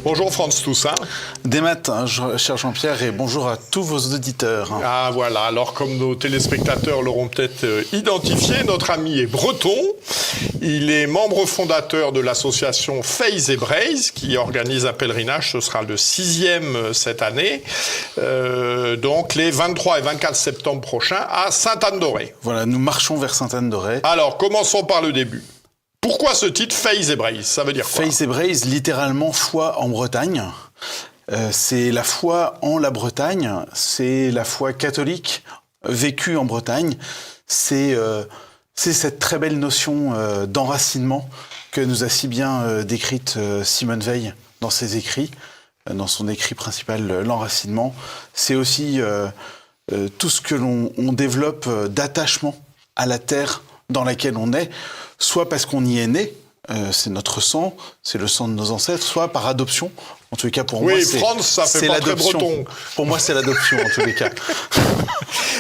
Bonjour Franz Toussaint. Des matins, cher Jean-Pierre, et bonjour à tous vos auditeurs. Ah voilà, alors comme nos téléspectateurs l'auront peut-être identifié, notre ami est breton. Il est membre fondateur de l'association Faith et Braise qui organise un pèlerinage, ce sera le 6e cette année, donc les 23 et 24 septembre prochains à Sainte-Anne-d'Auray. Voilà, nous marchons vers Sainte-Anne-d'Auray. Alors commençons par le début. Pourquoi ce titre Faith et Braise? Ça veut dire quoi? Faith et Braise, littéralement foi en Bretagne. C'est la foi en la Bretagne, c'est la foi catholique vécue en Bretagne. C'est cette très belle notion d'enracinement que nous a si bien décrite Simone Weil dans ses écrits, dans son écrit principal, l'enracinement. C'est aussi tout ce que l'on développe d'attachement à la terre dans laquelle on est, soit parce qu'on y est né, c'est notre sang, c'est le sang de nos ancêtres, soit par adoption. En tous les cas, pour moi, oui, France, ça fait pas très breton. Pour moi, c'est l'adoption, en tous les cas.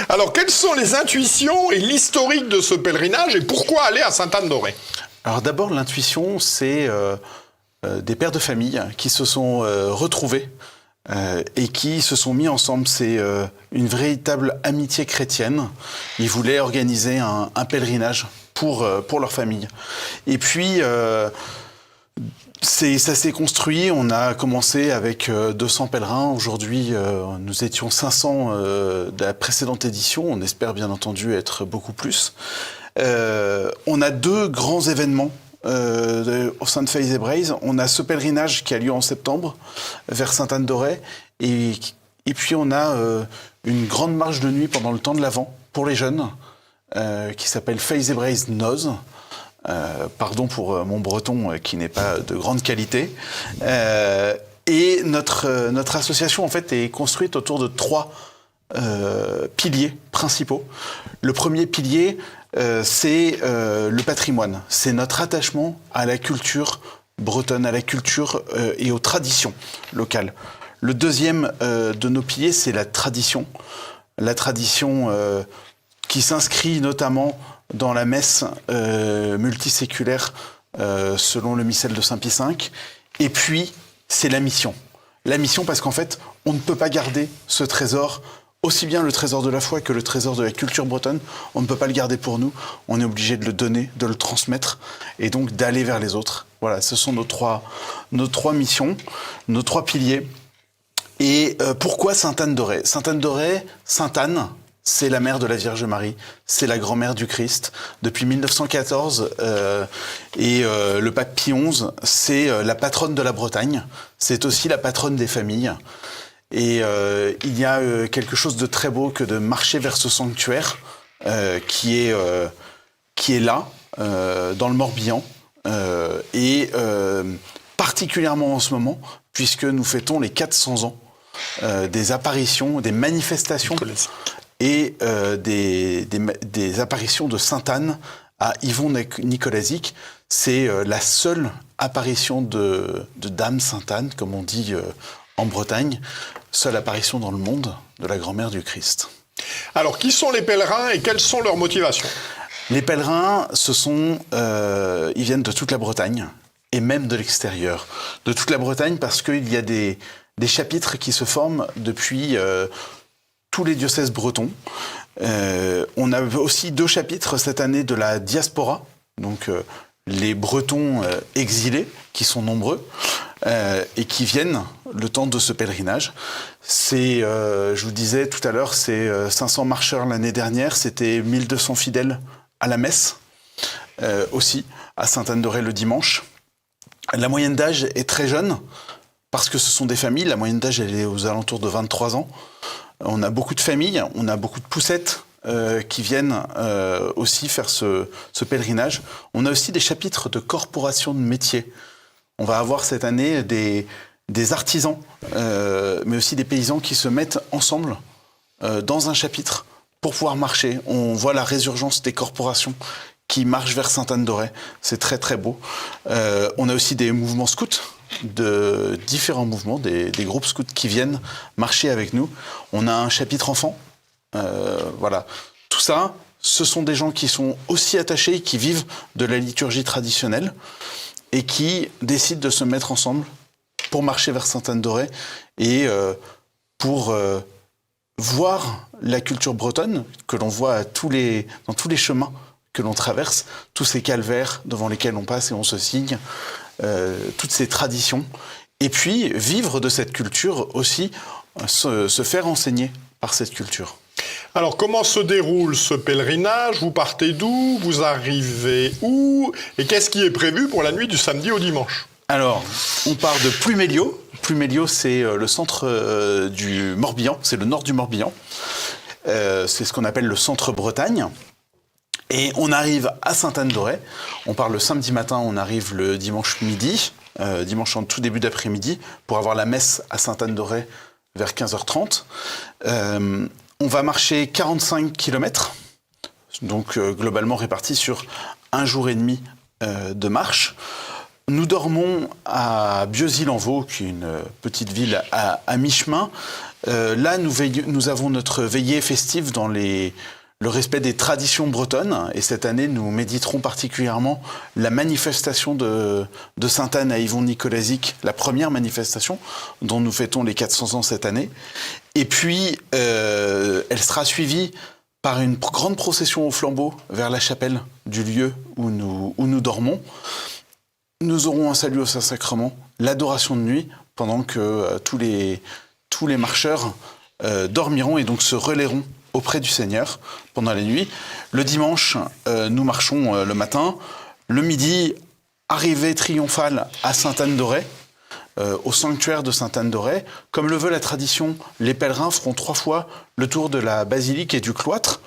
Alors, quelles sont les intuitions et l'historique de ce pèlerinage et pourquoi aller à Sainte-Anne-d'Auray? Alors d'abord, l'intuition, c'est des pères de famille qui se sont retrouvés et qui se sont mis ensemble. C'est une véritable amitié chrétienne. Ils voulaient organiser un pèlerinage pour leur famille. Et puis, ça s'est construit. On a commencé avec 200 pèlerins. Aujourd'hui, nous étions 500 de la précédente édition. On espère bien entendu être beaucoup plus. On a 2 grands événements au sein de Faith et Braise. On a ce pèlerinage qui a lieu en septembre vers Sainte-Anne-d'Auray. Et puis on a une grande marche de nuit pendant le temps de l'Avent pour les jeunes qui s'appelle Faith et Braise Noz. Pardon pour mon breton qui n'est pas de grande qualité. Et notre association en fait est construite autour de 3 piliers principaux. Le premier pilier, c'est le patrimoine. C'est notre attachement à la culture bretonne, à la culture et aux traditions locales. Le deuxième de nos piliers, c'est la tradition. La tradition qui s'inscrit notamment dans la messe multiséculaire selon le missel de Saint-Pie V. Et puis, c'est la mission. La mission parce qu'en fait, on ne peut pas garder ce trésor, aussi bien le trésor de la foi que le trésor de la culture bretonne. On ne peut pas le garder pour nous. On est obligé de le donner, de le transmettre et donc d'aller vers les autres. Voilà, ce sont nos trois missions, nos 3 piliers. Et pourquoi Sainte-Anne-d'Auray? Sainte-Anne-d'Auray, Sainte-Anne, c'est la mère de la Vierge Marie, c'est la grand-mère du Christ. Depuis 1914, le pape Pie XI, c'est la patronne de la Bretagne, c'est aussi la patronne des familles. Et il y a quelque chose de très beau que de marcher vers ce sanctuaire qui est là, dans le Morbihan, particulièrement en ce moment, puisque nous fêtons les 400 ans des apparitions, des manifestations et des apparitions de Sainte-Anne à Yvon-Nicolazic. C'est la seule apparition de Dame Sainte-Anne, comme on dit en Bretagne, seule apparition dans le monde de la grand-mère du Christ. Alors, qui sont les pèlerins et quelles sont leurs motivations? Les pèlerins, ils viennent de toute la Bretagne et même de l'extérieur. De toute la Bretagne parce qu'il y a des chapitres qui se forment depuis tous les diocèses bretons. On a aussi 2 chapitres cette année de la diaspora, donc les Bretons exilés, qui sont nombreux, et qui viennent le temps de ce pèlerinage. Je vous disais tout à l'heure, c'est 500 marcheurs l'année dernière, c'était 1200 fidèles à la messe, aussi, à Sainte-Anne-d'Auray le dimanche. La moyenne d'âge est très jeune, parce que ce sont des familles. La moyenne d'âge, elle est aux alentours de 23 ans. On a beaucoup de familles, on a beaucoup de poussettes qui viennent aussi faire ce pèlerinage. On a aussi des chapitres de corporations de métiers. On va avoir cette année des artisans, mais aussi des paysans qui se mettent ensemble dans un chapitre pour pouvoir marcher. On voit la résurgence des corporations qui marchent vers Sainte-Anne-d'Auray. C'est très très beau. On a aussi des mouvements scouts, de différents mouvements, des groupes scouts qui viennent marcher avec nous. On a un chapitre enfant. Voilà. Tout ça, ce sont des gens qui sont aussi attachés, qui vivent de la liturgie traditionnelle et qui décident de se mettre ensemble pour marcher vers Sainte-Anne-d'Auray et pour voir la culture bretonne que l'on voit dans tous les chemins que l'on traverse, tous ces calvaires devant lesquels on passe et on se signe, toutes ces traditions. Et puis vivre de cette culture aussi, se faire enseigner par cette culture. Alors, comment se déroule ce pèlerinage? Vous partez d'où? Vous arrivez où? Et qu'est-ce qui est prévu pour la nuit du samedi au dimanche? Alors, on part de Pluméliau. Pluméliau, c'est le centre du Morbihan, c'est le nord du Morbihan. C'est ce qu'on appelle le centre Bretagne. Et on arrive à Sainte-Anne-d'Auray. On part le samedi matin, on arrive le dimanche midi, dimanche en tout début d'après-midi, pour avoir la messe à Sainte-Anne-d'Auray vers 15h30. On va marcher 45 km, donc globalement répartis sur un jour et demi de marche. Nous dormons à Bieuzy-Lenvaux, qui est une petite ville à mi-chemin. Là, nous avons notre veillée festive dans le respect des traditions bretonnes. Et cette année, nous méditerons particulièrement la manifestation de Sainte-Anne à Yvon-Nicolazic, la première manifestation dont nous fêtons les 400 ans cette année. Et puis, elle sera suivie par une grande procession au flambeau vers la chapelle du lieu où nous dormons. Nous aurons un salut au Saint-Sacrement, l'adoration de nuit, pendant que tous les marcheurs dormiront et donc se relaieront auprès du Seigneur pendant la nuit. Le dimanche, nous marchons le matin. Le midi, arrivée triomphale à Sainte-Anne-d'Auray, au sanctuaire de Sainte-Anne-d'Auray. Comme le veut la tradition, les pèlerins feront 3 fois le tour de la basilique et du cloître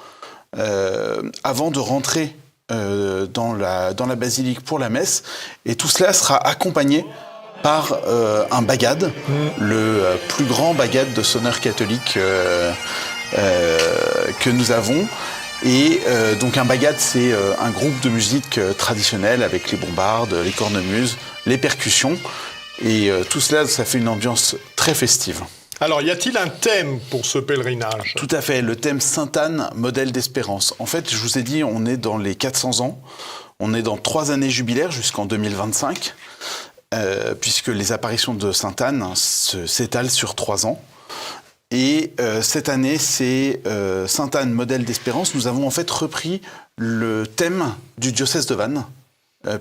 avant de rentrer dans la basilique pour la messe. Et tout cela sera accompagné par un bagad, le plus grand bagad de sonneurs catholiques que nous avons. Et donc un bagad, c'est un groupe de musique traditionnelle avec les bombardes, les cornemuses, les percussions. Et tout cela, ça fait une ambiance très festive. Alors, y a-t-il un thème pour ce pèlerinage? Tout à fait, le thème Sainte-Anne, modèle d'espérance. En fait, je vous ai dit, on est dans les 400 ans. On est dans 3 années jubilaires jusqu'en 2025, puisque les apparitions de Sainte-Anne s'étalent sur 3 ans. Et cette année, c'est Sainte-Anne, modèle d'espérance. Nous avons en fait repris le thème du diocèse de Vannes,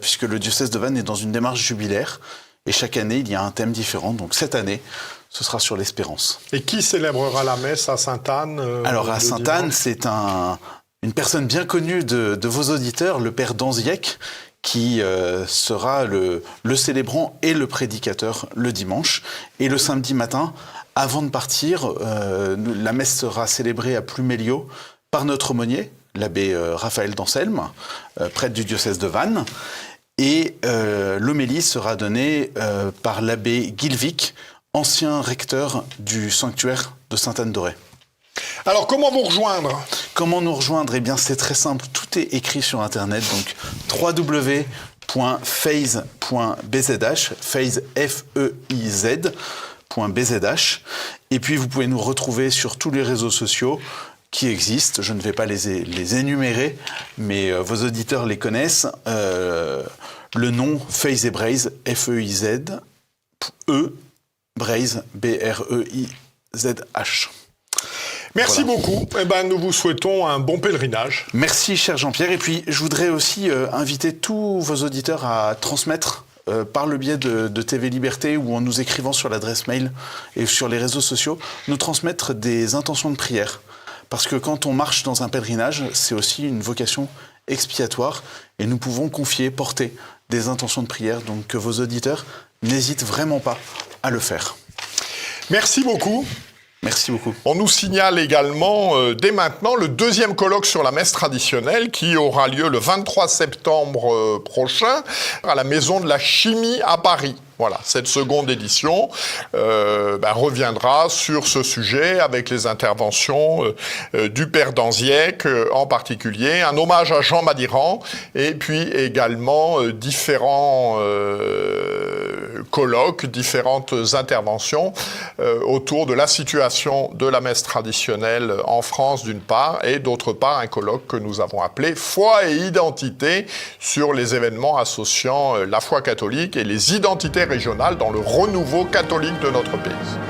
puisque le diocèse de Vannes est dans une démarche jubilaire. Et chaque année, il y a un thème différent. Donc cette année, ce sera sur l'espérance. Et qui célébrera la messe à Sainte-Anne? Alors à Sainte-Anne, c'est une personne bien connue de vos auditeurs, le père d'Anziec, qui sera le célébrant et le prédicateur le dimanche. Et le samedi matin, avant de partir, la messe sera célébrée à Pluméliau par notre aumônier, l'abbé Raphaël d'Anselme, prêtre du diocèse de Vannes. Et l'homélie sera donnée par l'abbé Guilvic, ancien recteur du sanctuaire de Sainte-Anne-d'Auray. Alors, comment vous rejoindre? Comment nous rejoindre? Eh bien, c'est très simple. Tout est écrit sur Internet. Donc, www.feiz.bzh, Feiz, F-E-I-Z.bzh. Et puis, vous pouvez nous retrouver sur tous les réseaux sociaux qui existent. Je ne vais pas les énumérer, mais vos auditeurs les connaissent. Le nom Feiz et Breiz, F-E-I-Z, Breiz, B-R-E-I-Z-H. Merci Voilà. beaucoup. Eh ben, nous vous souhaitons un bon pèlerinage. Merci, cher Jean-Pierre. Et puis, je voudrais aussi inviter tous vos auditeurs à transmettre par le biais de TV Liberté ou en nous écrivant sur l'adresse mail et sur les réseaux sociaux, nous transmettre des intentions de prière. Parce que quand on marche dans un pèlerinage, c'est aussi une vocation expiatoire et nous pouvons confier, porter des intentions de prière. Donc que vos auditeurs n'hésitent vraiment pas à le faire. Merci beaucoup. Merci beaucoup. On nous signale également dès maintenant le 2e colloque sur la messe traditionnelle qui aura lieu le 23 septembre prochain à la Maison de la Chimie à Paris. Voilà, cette seconde édition reviendra sur ce sujet avec les interventions du père d'Anziec en particulier, un hommage à Jean Madiran et puis également différents colloques, différentes interventions autour de la situation de la messe traditionnelle en France d'une part et d'autre part un colloque que nous avons appelé Foi et identité sur les événements associant la foi catholique et les identités interrégional dans le renouveau catholique de notre pays.